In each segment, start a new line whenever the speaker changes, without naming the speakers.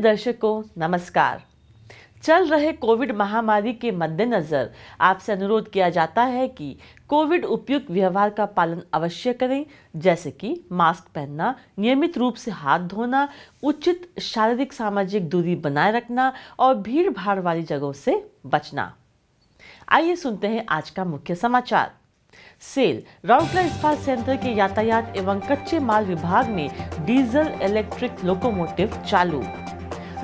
दर्शकों नमस्कार। चल रहे कोविड महामारी के मद्देनजर आपसे अनुरोध किया जाता है कि कोविड उपयुक्त व्यवहार का पालन अवश्य करें, जैसे कि मास्क पहनना, नियमित रूप से हाथ धोना, उचित शारीरिक सामाजिक दूरी बनाए रखना और भीड़ भाड़ वाली जगहों से बचना। आइए सुनते हैं आज का मुख्य समाचार। सेल राउरकेला इस्पात संयंत्र के यातायात एवं कच्चे माल विभाग में डीजल इलेक्ट्रिक लोकोमोटिव चालू।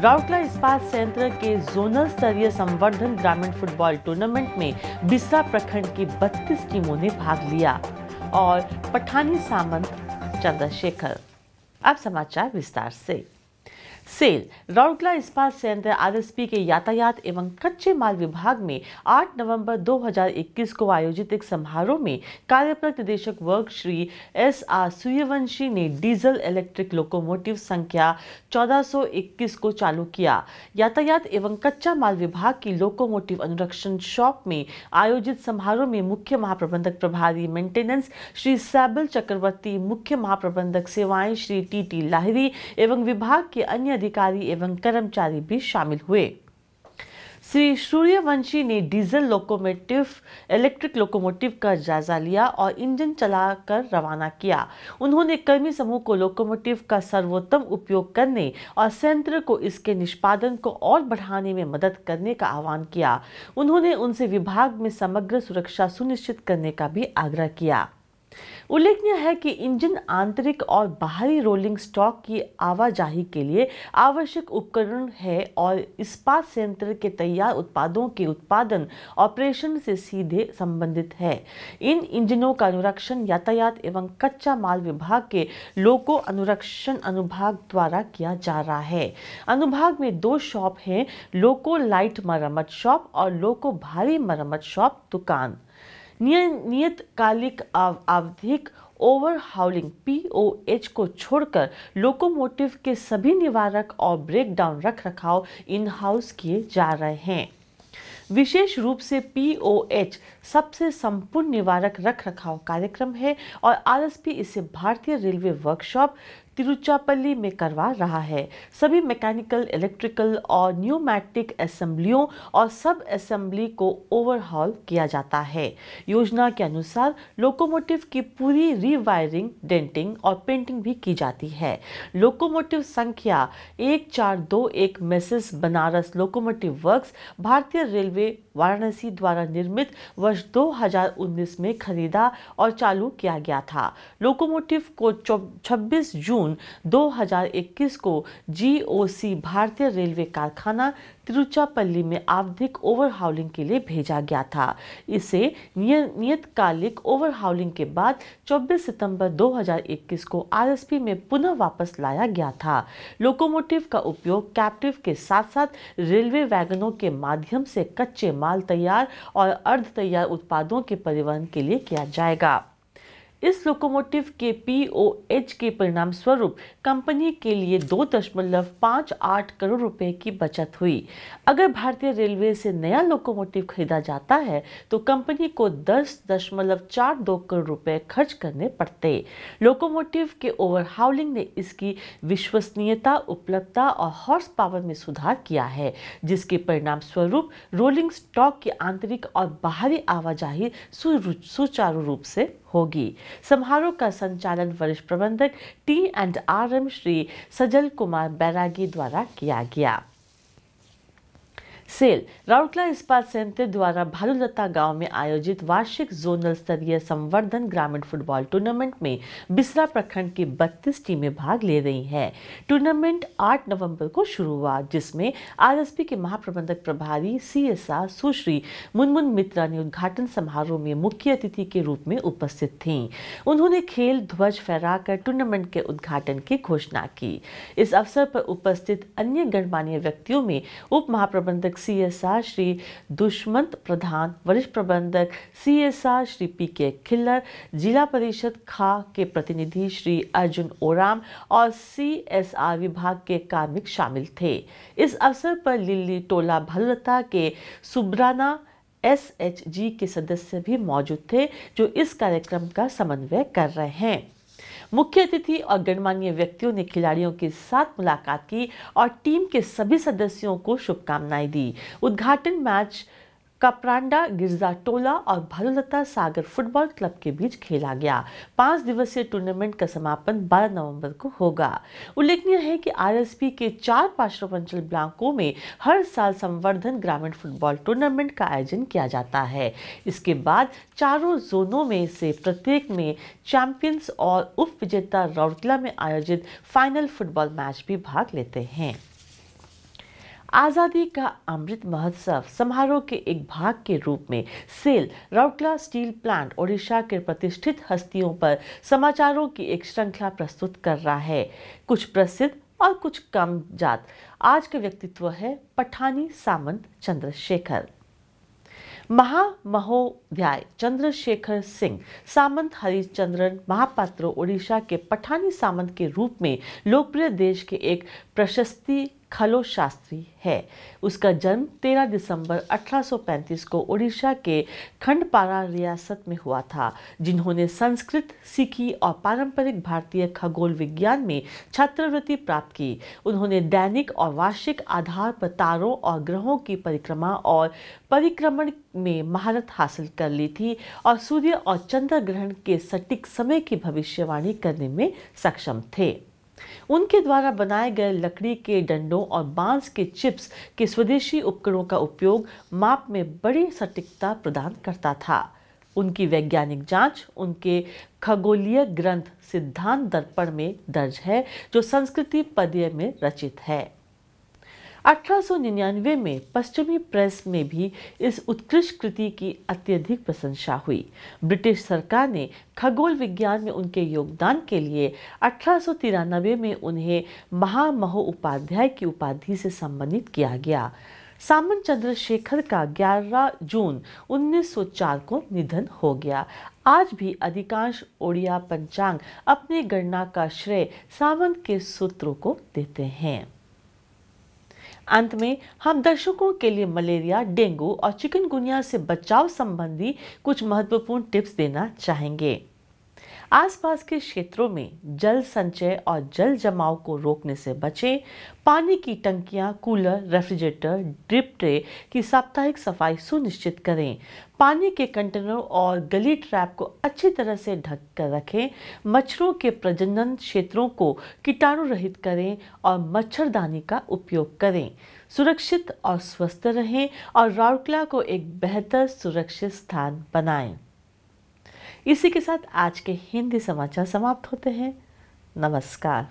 राउरकेला इस्पात संयंत्र के जोनल स्तरीय संवर्धन ग्रामीण फुटबॉल टूर्नामेंट में बिसरा प्रखंड की 32 टीमों ने भाग लिया और पठानी सामंत चंद्रशेखर। अब समाचार विस्तार से। सेल राउरकेला इस्पात संयंत्र आरएसपी के यातायात एवं कच्चे माल विभाग में 8 नवंबर 2021 को आयोजित एक समारोह में कार्यपालक निदेशक वर्ग श्री एस.आर. सूर्यवंशी ने डीजल इलेक्ट्रिक लोकोमोटिव संख्या 1421 को चालू किया। यातायात एवं कच्चा माल विभाग की लोकोमोटिव अनुरक्षण शॉप में आयोजित समारोह में मुख्य महाप्रबंधक प्रभारी मेंटेनेंस श्री सैबल चक्रवर्ती, मुख्य महाप्रबंधक सेवाएं श्री टी लाहिरी एवं विभाग के अन्य अधिकारी एवं कर्मचारी भी शामिल हुए। श्री सूर्यवंशी ने डीजल इलेक्ट्रिक लोकोमोटिव का जायजा लिया और इंजन चलाकर रवाना किया। उन्होंने कर्मी समूह को लोकोमोटिव का सर्वोत्तम उपयोग करने और संयंत्र को इसके निष्पादन को और बढ़ाने में मदद करने का आह्वान किया। उन्होंने उनसे विभाग में समग्र सुरक्षा सुनिश्चित करने का भी आग्रह किया। उल्लेखनीय है कि इंजन आंतरिक और बाहरी रोलिंग स्टॉक की आवाजाही के लिए आवश्यक उपकरण है और इस्पात संयंत्र के तैयार उत्पादों के उत्पादन ऑपरेशन से सीधे संबंधित है। इन इंजनों का अनुरक्षण यातायात एवं कच्चा माल विभाग के लोको अनुरक्षण अनुभाग द्वारा किया जा रहा है। अनुभाग में 2 शॉप हैं, लोको लाइट मरम्मत शॉप और लोको भारी मरम्मत शॉप दुकान। नियतकालिक आवधिक ओवरहाउलिंग (POH) को छोड़कर लोकोमोटिव के सभी निवारक और ब्रेकडाउन रख रखाव इन हाउस किए जा रहे हैं। विशेष रूप से POH सबसे संपूर्ण निवारक रख रखाव कार्यक्रम है और आरएसपी इसे भारतीय रेलवे वर्कशॉप तिरुचिरापल्ली में करवा रहा है। सभी मैकेनिकल, इलेक्ट्रिकल और न्यूमैटिक असेंबलियों और सब असेंबली को ओवरहॉल किया जाता है। योजना के अनुसार लोकोमोटिव की पूरी रीवायरिंग, डेंटिंग और पेंटिंग भी की जाती है। लोकोमोटिव संख्या 1421 मिसेस बनारस लोकोमोटिव वर्क्स भारतीय रेलवे वाराणसी द्वारा निर्मित वर्ष 2019 में खरीदा और चालू किया गया था। लोकोमोटिव को 26 जून 2021 को GOC भारतीय रेलवे कारखाना तिरुचिरापल्ली में आवधिक ओवरहाउलिंग के लिए भेजा गया था। इसे नियतकालिक ओवरहाउलिंग के बाद 24 सितंबर 2021 को आरएसपी में पुनः वापस लाया गया था। लोकोमोटिव का उपयोग कैप्टिव के साथ साथ रेलवे वैगनों के माध्यम से कच्चे माल तैयार और अर्ध तैयार उत्पादों के परिवहन के लिए किया जाएगा। इस लोकोमोटिव के POH के परिणाम स्वरूप कंपनी के लिए 2.58 करोड़ रुपए की बचत हुई। अगर भारतीय रेलवे से नया लोकोमोटिव खरीदा जाता है तो कंपनी को 10.42 करोड़ रुपए खर्च करने पड़ते। लोकोमोटिव के ओवरहाउलिंग ने इसकी विश्वसनीयता, उपलब्धता और हॉर्स पावर में सुधार किया है, जिसके परिणाम स्वरूप रोलिंग स्टॉक की आंतरिक और बाहरी आवाजाही सुचारू रूप से होगी। समारोह का संचालन वरिष्ठ प्रबंधक T&RM श्री सजल कुमार बैरागी द्वारा किया गया। सेल राउरकेला इस्पात संयंत्र द्वारा भालूलता गांव में आयोजित वार्षिक जोनल स्तरीय संवर्धन ग्रामीण फुटबॉल टूर्नामेंट में बिसरा प्रखंड की 32 टीमें भाग ले रही हैं। टूर्नामेंट 8 नवंबर को शुरू हुआ, जिसमें आरएसपी के महाप्रबंधक प्रभारी CSR सुश्री मुनमुन मित्रा ने उद्घाटन समारोह में मुख्य अतिथि के रूप में उपस्थित थीं। उन्होंने खेल ध्वज फहराकर टूर्नामेंट के उद्घाटन की घोषणा की। इस अवसर पर उपस्थित अन्य गणमान्य व्यक्तियों में उप महाप्रबंधक CSR श्री दुष्मंत प्रधान, वरिष्ठ प्रबंधक CSR श्री PK खिल्लर, जिला परिषद खा के प्रतिनिधि श्री अर्जुन ओराम और CSR विभाग के कार्मिक शामिल थे। इस अवसर पर लिल्ली टोला भालूलता के सुब्राना SHG के सदस्य भी मौजूद थे, जो इस कार्यक्रम का समन्वय कर रहे हैं। मुख्य अतिथि और गणमान्य व्यक्तियों ने खिलाड़ियों के साथ मुलाकात की और टीम के सभी सदस्यों को शुभकामनाएं दी। उद्घाटन मैच कपरांडा गिरजा टोला और भालुलता सागर फुटबॉल क्लब के बीच खेला गया। 5 दिवसीय टूर्नामेंट का समापन 12 नवंबर को होगा। उल्लेखनीय है कि आरएसपी के 4 पार्श्वपंचल ब्लॉकों में हर साल संवर्धन ग्रामीण फुटबॉल टूर्नामेंट का आयोजन किया जाता है। इसके बाद चारों जोनों में से प्रत्येक में चैंपियंस और उप विजेता राउरकेला में आयोजित फाइनल फुटबॉल मैच भी भाग लेते हैं। आज़ादी का अमृत महोत्सव समारोह के एक भाग के रूप में SAIL Rourkela steel plant Odisha के प्रतिष्ठित हस्तियों पर समाचारों की एक श्रृंखला प्रस्तुत कर रहा है। कुछ प्रसिद्ध और कुछ कम जात। आज के व्यक्तित्व है पठानी सामंत चंद्रशेखर। महामहोदय चंद्रशेखर सिंह सामंत हरिश्चंद्रन महापात्र ओडिशा के पठानी सामंत के रूप में लोकप्रिय देश के एक प्रशस्ति खलो शास्त्री है। उसका जन्म 13 दिसंबर 1835 को ओडिशा के खंडपारा रियासत में हुआ था, जिन्होंने संस्कृत सीखी और पारंपरिक भारतीय खगोल विज्ञान में छात्रवृत्ति प्राप्त की। उन्होंने दैनिक और वार्षिक आधार पर तारों और ग्रहों की परिक्रमा और परिक्रमण में महारत हासिल कर ली थी और सूर्य और चंद्र ग्रहण के सटीक समय की भविष्यवाणी करने में सक्षम थे। उनके द्वारा बनाए गए लकड़ी के डंडों और बांस के चिप्स के स्वदेशी उपकरणों का उपयोग माप में बड़ी सटीकता प्रदान करता था। उनकी वैज्ञानिक जांच उनके खगोलीय ग्रंथ सिद्धांत दर्पण में दर्ज है, जो संस्कृति पद्य में रचित है। 1899 में पश्चिमी प्रेस में भी इस उत्कृष्ट कृति की अत्यधिक प्रशंसा हुई। ब्रिटिश सरकार ने खगोल विज्ञान में उनके योगदान के लिए 1893 में उन्हें महामहोपाध्याय की उपाधि से सम्मानित किया गया। सामंत चंद्रशेखर का 11 जून 1904 को निधन हो गया। आज भी अधिकांश ओडिया पंचांग अपनी गणना का श्रेय सामंत के सूत्रों को देते हैं। अंत में हम दर्शकों के लिए मलेरिया, डेंगू और चिकनगुनिया से बचाव संबंधी कुछ महत्वपूर्ण टिप्स देना चाहेंगे। आसपास के क्षेत्रों में जल संचय और जल जमाव को रोकने से बचें। पानी की टंकियां, कूलर, रेफ्रिजरेटर, ड्रिप ट्रे की साप्ताहिक सफाई सुनिश्चित करें। पानी के कंटेनर और गली ट्रैप को अच्छी तरह से ढक कर रखें। मच्छरों के प्रजनन क्षेत्रों को कीटाणु रहित करें और मच्छरदानी का उपयोग करें। सुरक्षित और स्वस्थ रहें और राउरकेला को एक बेहतर सुरक्षित स्थान बनाएं। इसी के साथ आज के हिंदी समाचार समाप्त होते हैं। नमस्कार।